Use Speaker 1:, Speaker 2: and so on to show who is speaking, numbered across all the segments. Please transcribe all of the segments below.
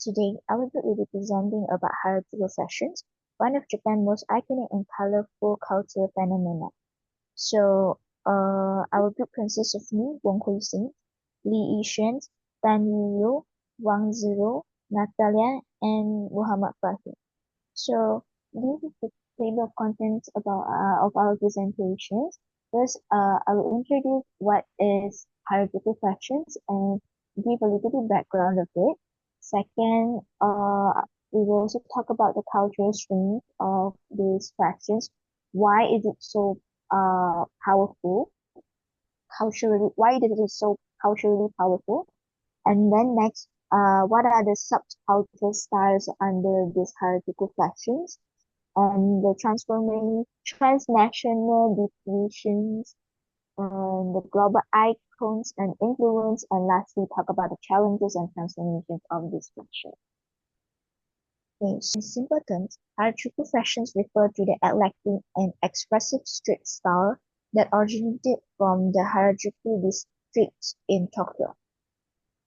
Speaker 1: Today, I will be presenting about Harajuku fashions, one of Japan's most iconic and colorful cultural phenomena. Our group consists of me, Wong Hui Sing, Lee Yishen, Tan Yu, Wang Zero, Natalia, and Muhammad Fahim. So, this is the table of contents of our presentations. First, I will introduce what is Harajuku fashions and give a little bit background of it. Second, we will also talk about the cultural strength of these fashions. Why is it so powerful? Why is it so culturally powerful? And then next, what are the subcultural styles under these Harajuku fashions? And the transforming transnational definitions and the global icons and influence, and lastly, talk about the challenges and transformations of this fashion. Okay, so in simple terms, Harajuku fashions refer to the eclectic and expressive street style that originated from the Harajuku district in Tokyo.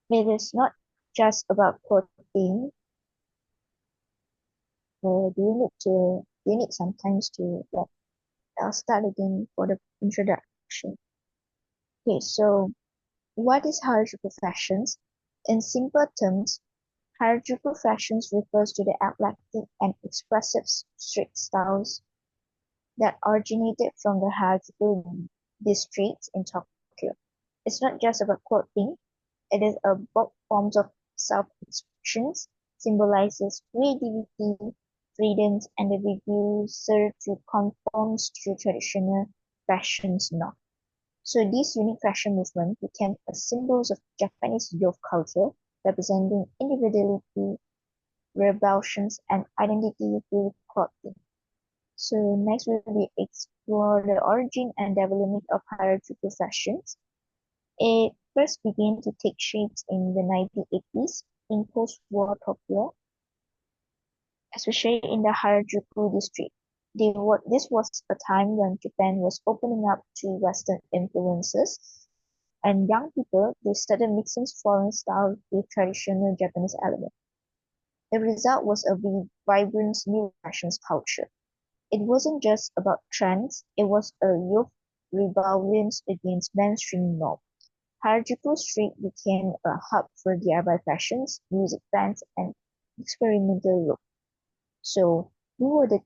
Speaker 1: It is not just about clothing. Do you need some time to like I'll start again for the introduction. Okay, so what is Harajuku fashions? In simple terms, Harajuku fashions refers to the eclectic and expressive street styles that originated from the Harajuku district in Tokyo. It's not just about clothing, it is a both forms of self-expression, symbolizes creativity, freedoms, and the refusal to conform to traditional fashions norm. So this unique fashion movement became a symbol of Japanese youth culture, representing individuality, rebellions, and identity through clothing. So next we will explore the origin and development of Harajuku fashions. It first began to take shape in the 1980s in post-war Tokyo, especially in the Harajuku district. This was a time when Japan was opening up to Western influences, and young people they started mixing foreign style with traditional Japanese elements. The result was a vibrant new fashion culture. It wasn't just about trends; it was a youth rebellion against mainstream norms. Harajuku Street became a hub for DIY fashions, music fans, and experimental look. So who were the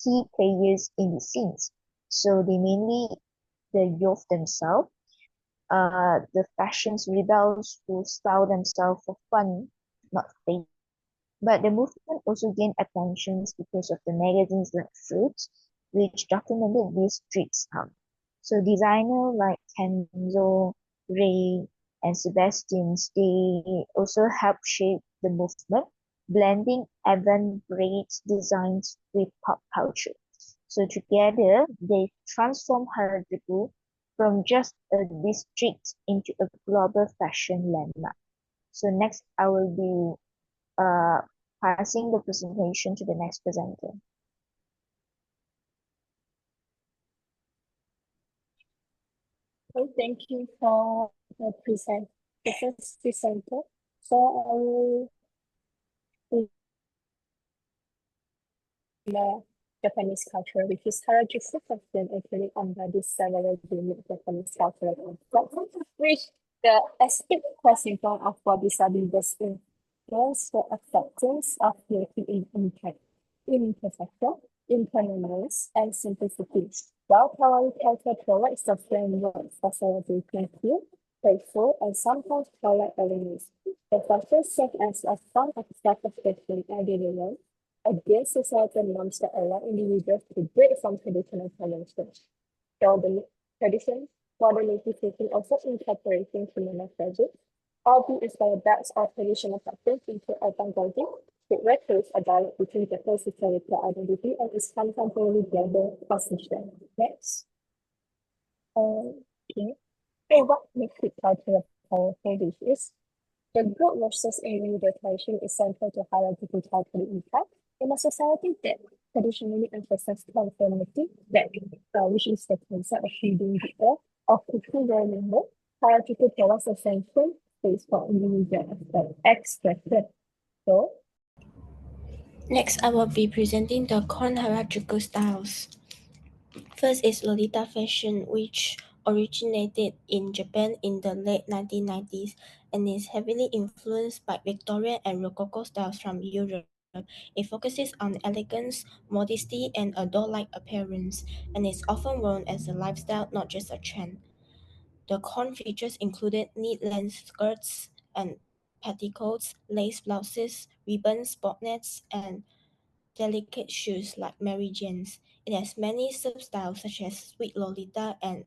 Speaker 1: key players in the scenes? So they mainly the youth themselves, the fashions rebels who style themselves for fun, not fame. But the movement also gained attention because of the magazines like Fruits, which documented these street style. So designers like Kenzo, Ray, and Sebastian's, they also helped shape the movement, blending avant-garde designs with pop culture. So together, they transformed Harajuku from just a district into a global fashion landmark. So next, I will be passing the presentation to the next presenter.
Speaker 2: Okay, thank you for the first presenter. So I will the Japanese culture, which is Harajuku fashion actually embodies several unique Japanese cultural concepts, which the aesthetic principle of wabi-sabi was influence the acceptance of beauty in imperfection, impermanence, and simplicity. While Kawaii culture provides the framework for celebrating cute, playful, and sometimes polite elements, the fashion serves as a form of self-expression and daily against societal norms that allow individuals to break from traditional conventions. So the tradition, modernity taking also incorporating similar fabrics, albeit inspired backs of traditional practice into avant-garde, it records a dialogue between Japan's historical identity and its contemporary global position. Next. Okay. And what makes it cultural powerful is the group versus individual tradition is central to Harajuku cultural impact in a society that traditionally emphasizes conformity, which is the concept of leading the earth, of cooking their member. Harajuku provides a central space for individual expression.
Speaker 3: Next, I will be presenting the Kon Harajuku styles. First is Lolita fashion, which originated in Japan in the late 1990s and is heavily influenced by Victorian and Rococo styles from Europe. It focuses on elegance, modesty, and a doll-like appearance, and is often worn as a lifestyle, not just a trend. The Kon features included neat length skirts and petticoats, lace blouses, ribbons, bonnets, and delicate shoes like Mary Jane's. It has many sub-styles such as Sweet Lolita and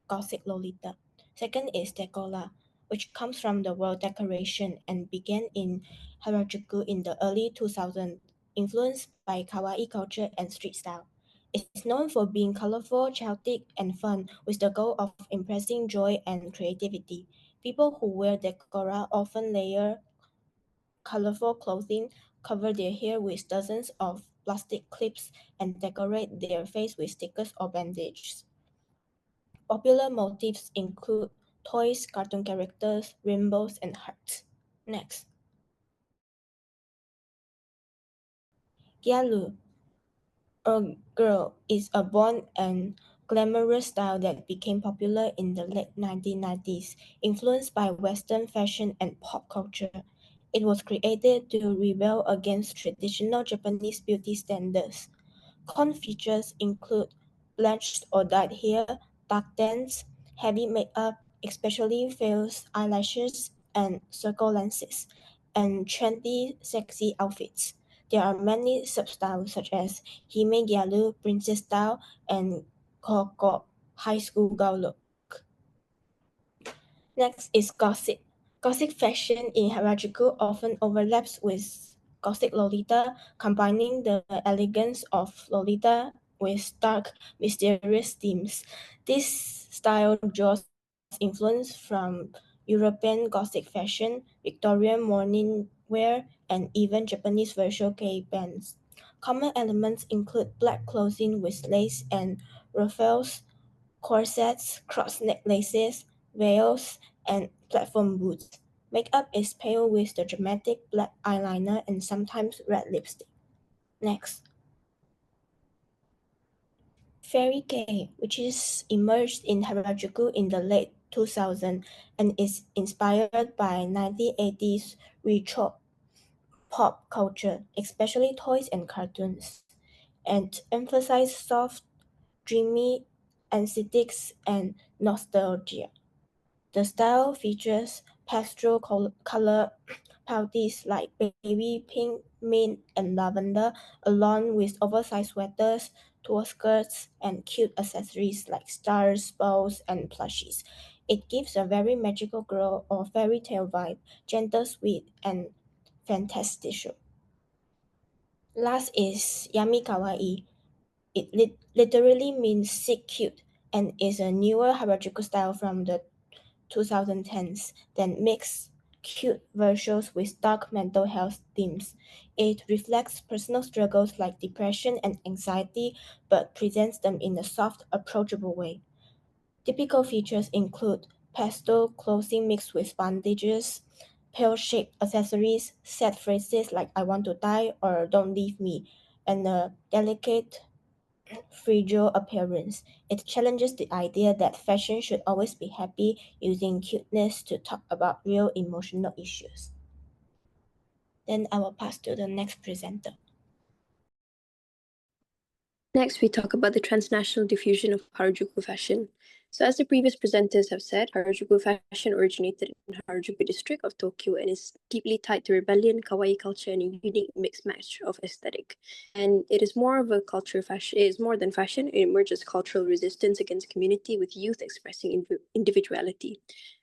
Speaker 3: Gothic Lolita. Second is Decola, which comes from the word decoration and began in Harajuku in the early 2000s, influenced by kawaii culture and street style. It's known for being colorful, chaotic, and fun, with the goal of impressing joy and creativity. People who wear decora often layer colorful clothing, cover their hair with dozens of plastic clips, and decorate their face with stickers or bandages. Popular motifs include toys, cartoon characters, rainbows, and hearts. Next, Gyalu, a girl, is a born and glamorous style that became popular in the late 1990s, influenced by Western fashion and pop culture. It was created to rebel against traditional Japanese beauty standards. Con features include bleached or dyed hair, dark tints, heavy makeup, especially false eyelashes and circle lenses, and trendy, sexy outfits. There are many substyles such as Hime Gyaru, princess style, and Koko, high school girl look. Next is Gothic. Gothic fashion in Harajuku often overlaps with Gothic Lolita, combining the elegance of Lolita with dark, mysterious themes. This style draws influence from European Gothic fashion, Victorian morning wear, and even Japanese virtual kei bands. Common elements include black clothing with lace and ruffles, corsets, cross-neck laces, veils, and platform boots. Makeup is pale with the dramatic black eyeliner and sometimes red lipstick. Next, Fairy Kei, which is emerged in Harajuku in the late 2000s and is inspired by 1980s retro pop culture, especially toys and cartoons, and emphasize soft, dreamy aesthetics and nostalgia. The style features pastel color palettes like baby pink, mint, and lavender, along with oversized sweaters, tour skirts, and cute accessories like stars, bows, and plushies. It gives a very magical girl or fairy tale vibe, gentle, sweet, and fantastical. Last is Yami Kawaii. It literally means sick cute and is a newer Harajuku style from the 2010s that makes cute visuals with dark mental health themes. It reflects personal struggles like depression and anxiety, but presents them in a soft, approachable way. Typical features include pastel clothing mixed with bandages, pear-shaped accessories, sad phrases like "I want to die" or "Don't leave me", and a delicate fragile appearance. It challenges the idea that fashion should always be happy, using cuteness to talk about real emotional issues. Then I will pass to the next presenter.
Speaker 4: Next, we talk about the transnational diffusion of Harajuku fashion. So as the previous presenters have said, Harajuku fashion originated in Harajuku district of Tokyo and is deeply tied to rebellion, kawaii culture, and a unique mixed match of aesthetic. And it is more of a culture fashion. It is more than fashion. It emerges cultural resistance against community, with youth expressing individuality.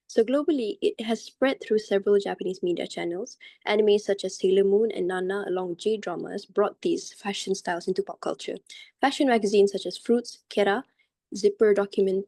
Speaker 4: So globally, it has spread through several Japanese media channels. Anime such as Sailor Moon and Nana, along with J-dramas, brought these fashion styles into pop culture. Fashion magazines such as Fruits, Kera, Zipper documented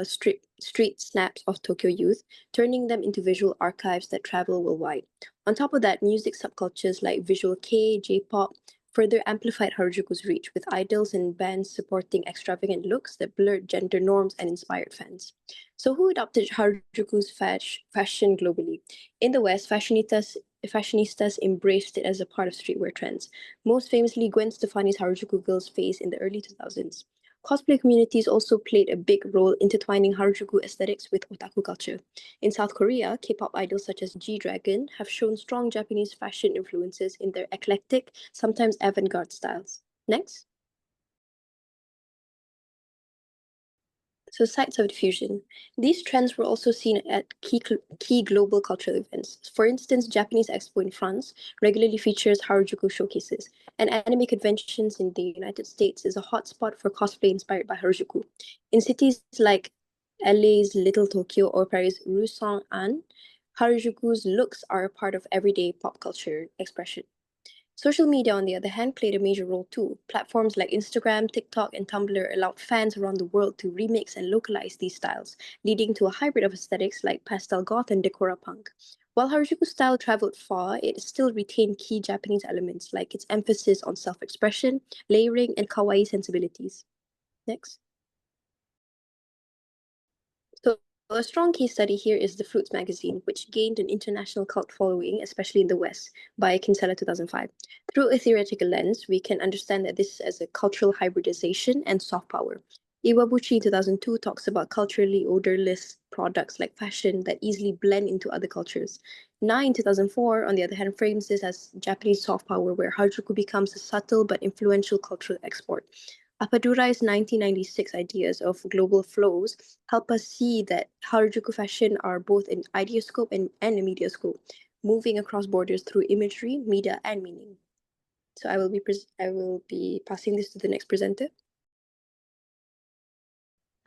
Speaker 4: street snaps of Tokyo youth, turning them into visual archives that travel worldwide. On top of that, music subcultures like visual K, J-pop further amplified Harajuku's reach, with idols and bands supporting extravagant looks that blurred gender norms and inspired fans. So who adopted Harajuku's fashion globally? In the West, fashionitas fashionistas embraced it as a part of streetwear trends, most famously Gwen Stefani's Harajuku Girls phase in the early 2000s. Cosplay communities also played a big role intertwining Harajuku aesthetics with otaku culture. In South Korea, K-pop idols such as G-Dragon have shown strong Japanese fashion influences in their eclectic, sometimes avant-garde styles. Next. So sites of diffusion. These trends were also seen at key global cultural events. For instance, Japanese Expo in France regularly features Harajuku showcases, and anime conventions in the United States is a hotspot for cosplay inspired by Harajuku. In cities like LA's Little Tokyo or Paris' Rue Saint-Anne, Harajuku's looks are a part of everyday pop culture expression. Social media, on the other hand, played a major role too. Platforms like Instagram, TikTok, and Tumblr allowed fans around the world to remix and localize these styles, leading to a hybrid of aesthetics like pastel goth and decora punk. While Harajuku style traveled far, it still retained key Japanese elements like its emphasis on self expression, layering, and kawaii sensibilities. Next. So, a strong case study here is the Fruits magazine, which gained an international cult following, especially in the West, by Kinsella 2005. Through a theoretical lens, we can understand that this as a cultural hybridization and soft power. Iwabuchi 2002 talks about culturally odorless products like fashion that easily blend into other cultures. Nine 2004, on the other hand, frames this as Japanese soft power, where Harajuku becomes a subtle but influential cultural export. Apadurai's 1996 ideas of global flows help us see that Harajuku fashion are both an ideoscope and a mediascope, moving across borders through imagery, media, and meaning. So I will be passing this to the next presenter.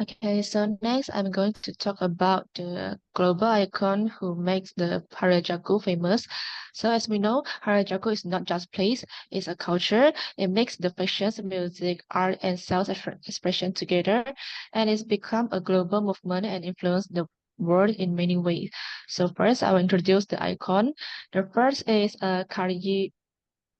Speaker 1: Okay, so next I'm going to talk about the global icon who makes the Harajuku famous. So as we know, Harajuku is not just place, it's a culture. It makes the fashion, music, art, and self-expression together, and it's become a global movement and influence the world in many ways. So first, I will introduce the icon. The first is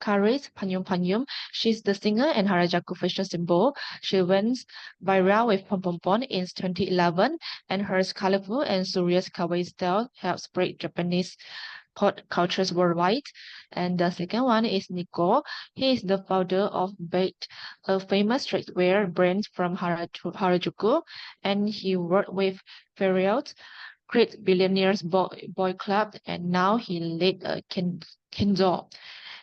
Speaker 1: Karis Panyum Panyum. She's the singer and Harajuku fashion symbol. She went viral with Pom Pom Pom in 2011, and her colorful and surreal kawaii style helps spread Japanese pop cultures worldwide. And the second one is Nico. He is the founder of Bait, a famous streetwear brand from Harajuku, and he worked with Ferrell, Great Billionaires Boy Club, and now he led a Kindle.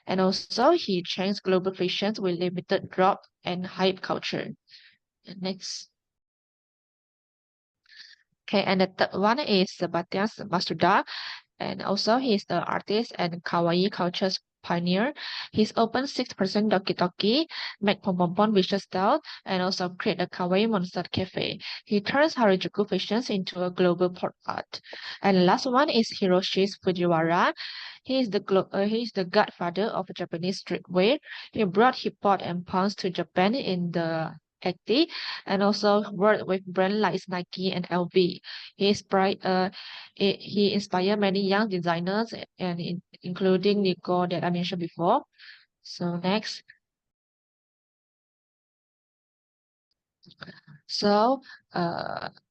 Speaker 1: And also, he changed global fashion with limited drop and hype culture. Next. Okay, and the third one is Sebastian Masuda, and also he's the artist and kawaii cultures pioneer. He's opened 6% Doki Doki, make Pom visual style, and also create a kawaii monster cafe. He turns Harajuku fashions into a global pop art. And the last one is Hiroshi Fujiwara. He is the godfather of Japanese streetwear. He brought hip hop and punk to Japan in the 80s and also worked with brands like Nike and LV. He inspired many young designers and including Nico that I mentioned before. So next. So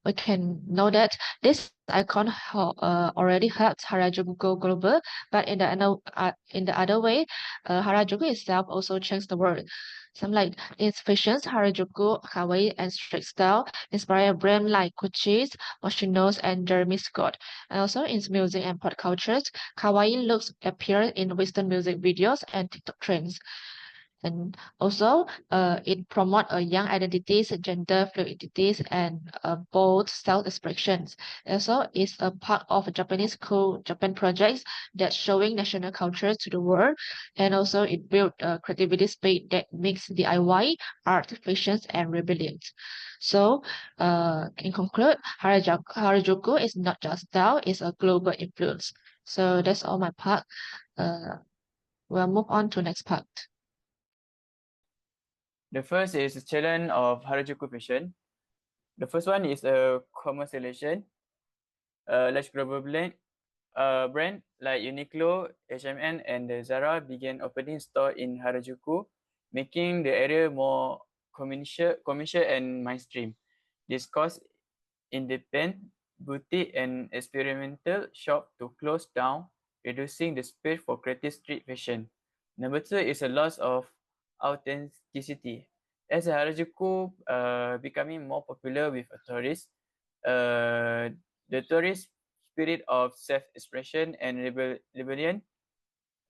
Speaker 1: we can know that this icon already helped Harajuku go global, but in the other way, Harajuku itself also changed the world. Some like its fashions, Harajuku, Kawaii, and street style inspire brands like Gucci, Moschino's, and Jeremy Scott. And also in music and pop cultures, Kawaii looks appear in Western music videos and TikTok trends. And also, it promotes young identities, gender fluidities, and bold self-expressions. Also, it's a part of Japanese Cool Japan projects that showing national culture to the world. And also, it built a creativity space that makes DIY, art, fashions, and rebellion. So, in conclude, Harajuku is not just style; it's a global influence. So that's all my part. We'll move on to next part.
Speaker 5: The first is the challenge of Harajuku fashion. The first one is a commercialization. Large global brand like Uniqlo, H&M, and Zara began opening stores in Harajuku, making the area more commercial and mainstream. This caused independent boutique and experimental shop to close down reducing the space for creative street fashion. Number 2 is a loss of authenticity. As Harajuku becoming more popular with tourists, the tourist spirit of self-expression and rebellion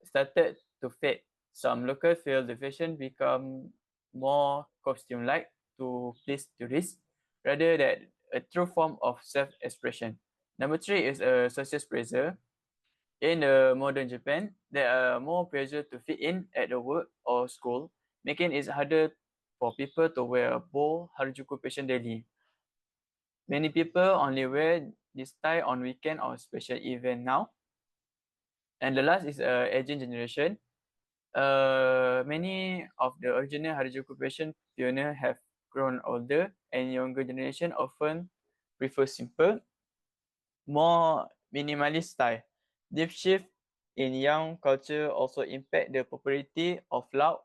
Speaker 5: started to fade. Some locals feel the fashion become more costume-like to please tourists rather than a true form of self-expression. Number 3 is a social pressure. In the modern Japan, there are more pressure to fit in at the work or school, making it harder for people to wear a bold Harajuku fashion daily. Many people only wear this style on weekend or special event now. And the last is aging generation. Many of the original Harajuku fashion pioneers have grown older, and younger generation often prefer simple, more minimalist style. This shift in young culture also impact the popularity of loud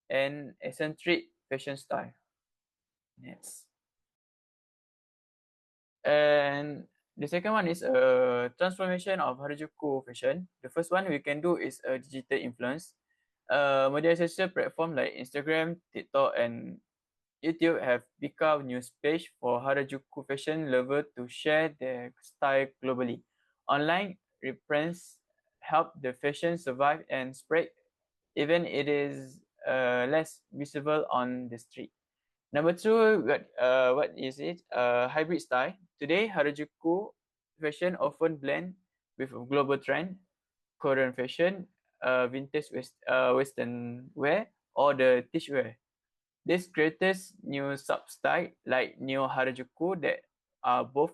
Speaker 5: and eccentric fashion style. Next. And the second one is a transformation of Harajuku fashion. The first one we can do is a digital influence. Media social platform like Instagram, TikTok, and YouTube have become new space for Harajuku fashion lovers to share their style globally. Online reprints help the fashion survive and spread, even it is less visible on the street. Number 2, what is it? Hybrid style. Today, Harajuku fashion often blend with a global trend, Korean fashion, vintage Western wear, or the teach wear. This creates new sub-style like Neo Harajuku that are both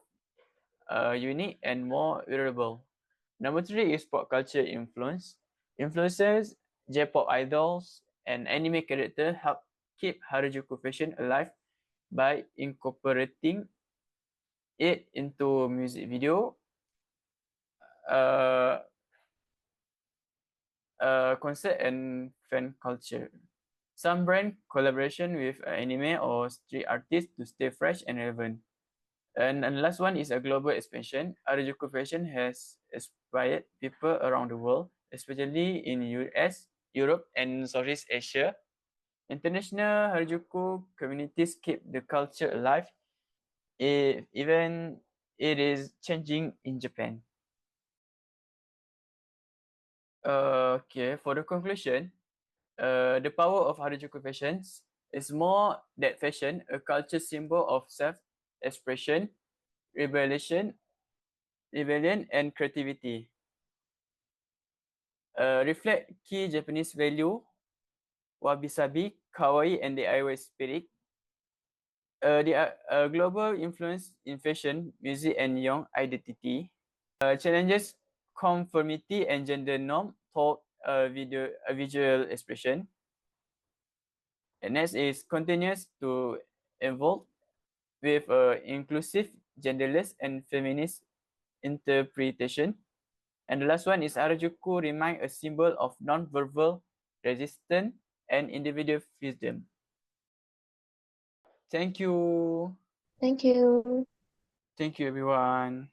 Speaker 5: unique and more durable. Number 3 is pop culture influence. Influencers, J-pop idols, and anime characters help keep Harajuku fashion alive by incorporating it into music video, uh, concert, and fan culture. Some brand collaboration with anime or street artists to stay fresh and relevant. And the last one is a global expansion. Harajuku fashion has inspired people around the world, especially in US, Europe, and Southeast Asia. International Harajuku communities keep the culture alive, even it is changing in Japan. Okay, for the conclusion, the power of Harajuku fashions is more that fashion, a culture symbol of self-expression, rebellion, and creativity. Reflect key Japanese value, wabi-sabi, kawaii, and DIY spirit. They are a global influence in fashion, music, and young identity. Challenges conformity and gender norm toward a visual expression. And next is continues to evolve with inclusive, genderless, and feminist interpretation. And the last one is Harajuku remain a symbol of non-verbal resistance and individual freedom. Thank you.
Speaker 1: Thank you.
Speaker 5: Thank you, everyone.